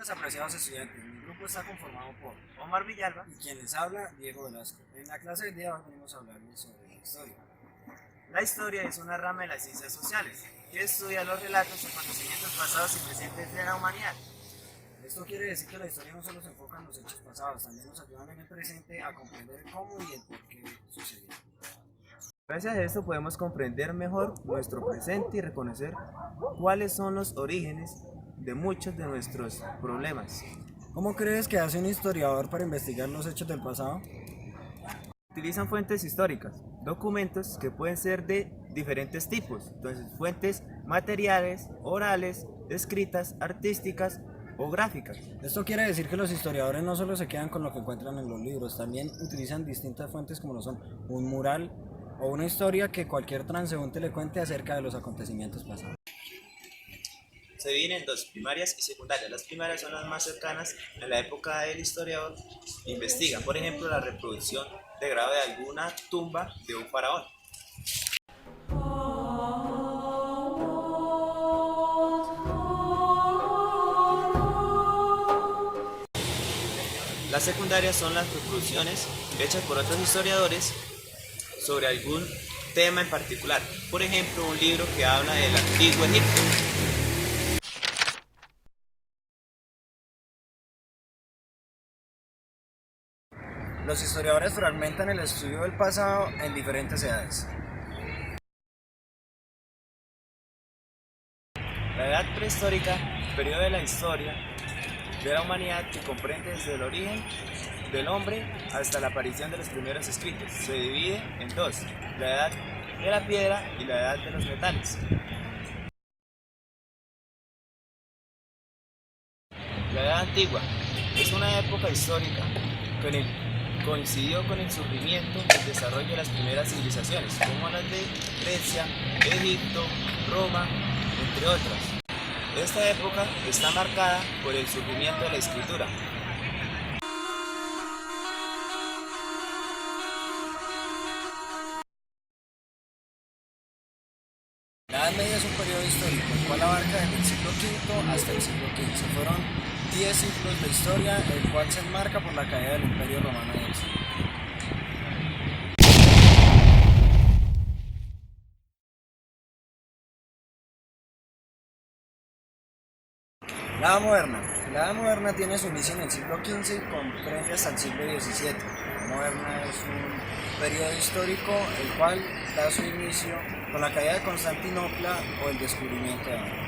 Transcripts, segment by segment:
Pues, apreciados estudiantes, mi grupo está conformado por Omar Villalba. y quien les habla, Diego Velasco. En la clase del día de hoy venimos a hablarles sobre la historia. La historia es una rama de las ciencias sociales que estudia los relatos y acontecimientos pasados y presentes de la humanidad. Esto quiere decir que la historia no solo se enfoca en los hechos pasados, también nos ayudan en el presente a comprender el cómo y el por qué sucedieron. Gracias a esto podemos comprender mejor nuestro presente y reconocer cuáles son los orígenes de muchos de nuestros problemas. ¿Cómo crees que hace un historiador para investigar los hechos del pasado? Utilizan fuentes históricas, documentos que pueden ser de diferentes tipos, entonces fuentes materiales, orales, escritas, artísticas o gráficas. Esto quiere decir que los historiadores no solo se quedan con lo que encuentran en los libros, también utilizan distintas fuentes como lo son un mural o una historia que cualquier transeúnte le cuente acerca de los acontecimientos pasados. Se dividen en dos, primarias y secundarias. Las primarias son las más cercanas a la época del historiador. Investiga, por ejemplo, la reproducción de grado de alguna tumba de un faraón. Las secundarias son las reproducciones hechas por otros historiadores sobre algún tema en particular. Por ejemplo, un libro que habla del antiguo Egipto. Los historiadores fragmentan el estudio del pasado en diferentes edades. La edad prehistórica, periodo de la historia de la humanidad que comprende desde el origen del hombre hasta la aparición de los primeros escritos. Se divide en dos, la edad de la piedra y la edad de los metales. La edad antigua es una época histórica que coincidió con el surgimiento y el desarrollo de las primeras civilizaciones, como las de Grecia, Egipto, Roma, entre otras. Esta época está marcada por el surgimiento de la escritura. La Edad Media es un periodo histórico, el cual abarca desde el siglo V hasta el siglo XV. Fueron 10 siglos de historia, el cual se enmarca por la caída del Imperio Romano de Occidente. La Edad Moderna. La Edad Moderna tiene su inicio en el siglo XV y comprende hasta el siglo XVII. La Edad Moderna es un periodo histórico el cual da su inicio con la caída de Constantinopla o el descubrimiento de América.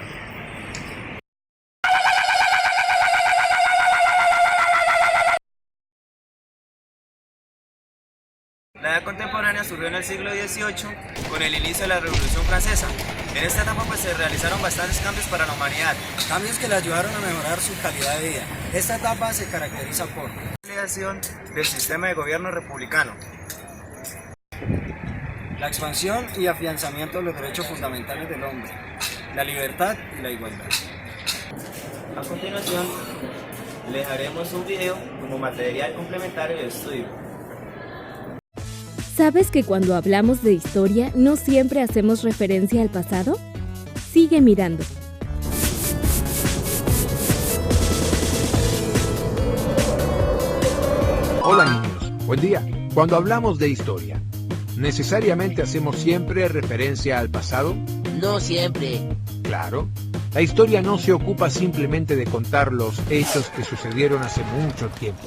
La edad contemporánea surgió en el siglo XVIII con el inicio de la Revolución Francesa. En esta etapa se realizaron bastantes cambios para la humanidad. Cambios que le ayudaron a mejorar su calidad de vida. Esta etapa se caracteriza por La consolidación del sistema de gobierno republicano. la expansión y afianzamiento de los derechos fundamentales del hombre, la libertad y la igualdad. A continuación, les haremos un video como material complementario de estudio. ¿Sabes que cuando hablamos de historia no siempre hacemos referencia al pasado? Sigue mirando. Hola niños, buen día. Cuando hablamos de historia, ¿necesariamente hacemos siempre referencia al pasado? No siempre. Claro. La historia no se ocupa simplemente de contar los hechos que sucedieron hace mucho tiempo.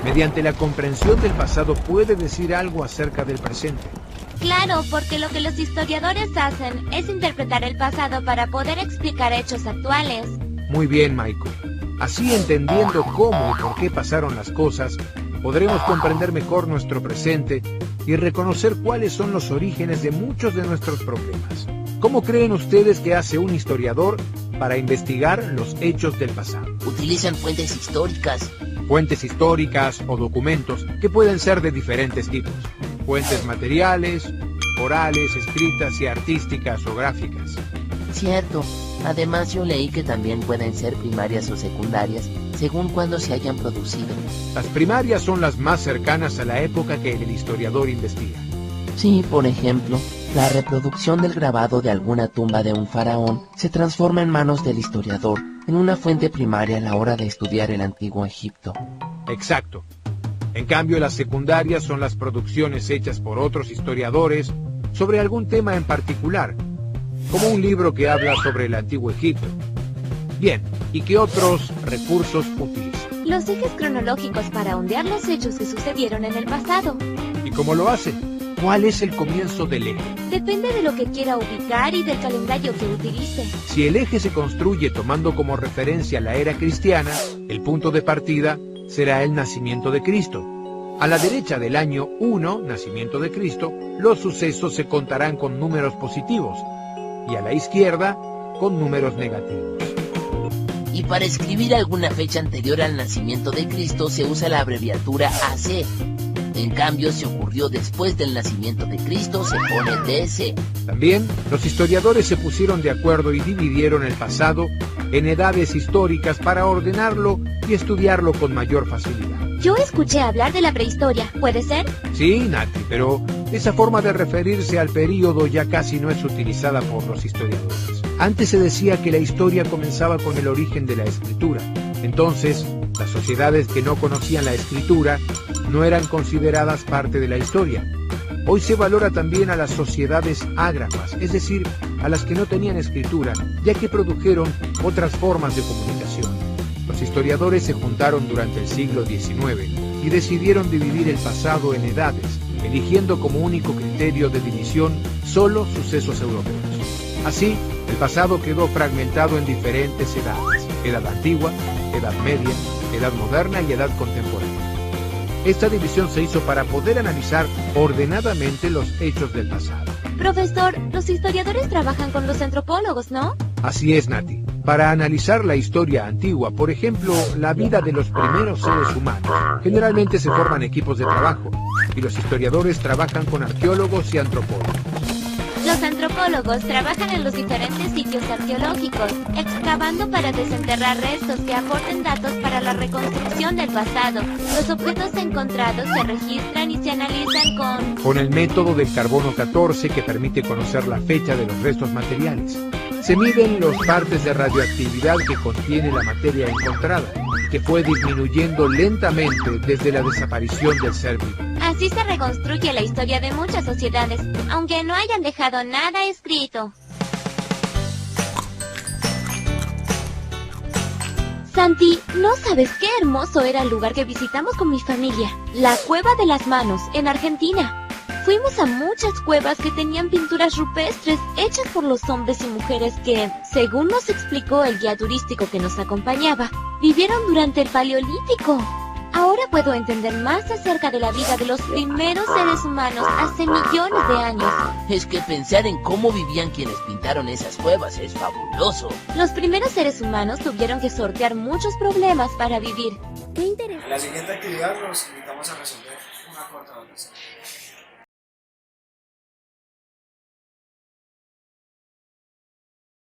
Mediante la comprensión del pasado puede decir algo acerca del presente. Claro, porque lo que los historiadores hacen es interpretar el pasado para poder explicar hechos actuales. Muy bien, Michael. Así, entendiendo cómo y por qué pasaron las cosas, podremos comprender mejor nuestro presente y reconocer cuáles son los orígenes de muchos de nuestros problemas. ¿Cómo creen ustedes que hace un historiador para investigar los hechos del pasado? Utilizan fuentes históricas. Fuentes históricas o documentos que pueden ser de diferentes tipos. Fuentes materiales, orales, escritas y artísticas o gráficas. Cierto. Además yo leí que también pueden ser primarias o secundarias, según cuando se hayan producido. Las primarias son las más cercanas a la época que el historiador investiga. Sí, por ejemplo, la reproducción del grabado de alguna tumba de un faraón se transforma en manos del historiador en una fuente primaria a la hora de estudiar el antiguo Egipto. Exacto. En cambio, las secundarias son las producciones hechas por otros historiadores sobre algún tema en particular, como un libro que habla sobre el antiguo Egipto. Bien, ¿y qué otros recursos utilizan? Los ejes cronológicos para ondear los hechos que sucedieron en el pasado. ¿Y cómo lo hacen? ¿Cuál es el comienzo del eje? Depende de lo que quiera ubicar y del calendario que utilice. Si el eje se construye tomando como referencia la era cristiana, el punto de partida será el nacimiento de Cristo. A la derecha del año 1, nacimiento de Cristo, los sucesos se contarán con números positivos y a la izquierda con números negativos. Y para escribir alguna fecha anterior al nacimiento de Cristo se usa la abreviatura AC. En cambio, si ocurrió después del nacimiento de Cristo, se pone DC. También, los historiadores se pusieron de acuerdo y dividieron el pasado en edades históricas para ordenarlo y estudiarlo con mayor facilidad. Yo escuché hablar de la prehistoria, ¿puede ser? Sí, Nati, pero esa forma de referirse al período ya casi no es utilizada por los historiadores. Antes se decía que la historia comenzaba con el origen de la escritura. Entonces, las sociedades que no conocían la escritura no eran consideradas parte de la historia. Hoy se valora también a las sociedades ágrafas, es decir, a las que no tenían escritura, ya que produjeron otras formas de comunicación. Los historiadores se juntaron durante el siglo XIX y decidieron dividir el pasado en edades, eligiendo como único criterio de división solo sucesos europeos. Así, el pasado quedó fragmentado en diferentes edades: edad antigua, edad media, edad moderna y edad contemporánea. Esta división se hizo para poder analizar ordenadamente los hechos del pasado. Profesor, los historiadores trabajan con los antropólogos, ¿no? Así es, Nati. Para analizar la historia antigua, por ejemplo, la vida de los primeros seres humanos, generalmente se forman equipos de trabajo, y los historiadores trabajan con arqueólogos y antropólogos. Los antropólogos trabajan en los diferentes sitios arqueológicos, excavando para desenterrar restos que aporten datos para la reconstrucción del pasado. Los objetos encontrados se registran y se analizan con el método del carbono 14, que permite conocer la fecha de los restos materiales. Se miden los partes de radioactividad que contiene la materia encontrada, que fue disminuyendo lentamente desde la desaparición del ser vivo. Así se reconstruye la historia de muchas sociedades, aunque no hayan dejado nada escrito. Santi, ¿no sabes qué hermoso era el lugar que visitamos con mi familia? La Cueva de las Manos, en Argentina. Fuimos a muchas cuevas que tenían pinturas rupestres hechas por los hombres y mujeres que, según nos explicó el guía turístico que nos acompañaba, vivieron durante el Paleolítico. Ahora puedo entender más acerca de la vida de los primeros seres humanos hace millones de años. Es que pensar en cómo vivían quienes pintaron esas cuevas es fabuloso. Los primeros seres humanos tuvieron que sortear muchos problemas para vivir. Qué interesante. En la siguiente actividad los invitamos a resolver una corta oración.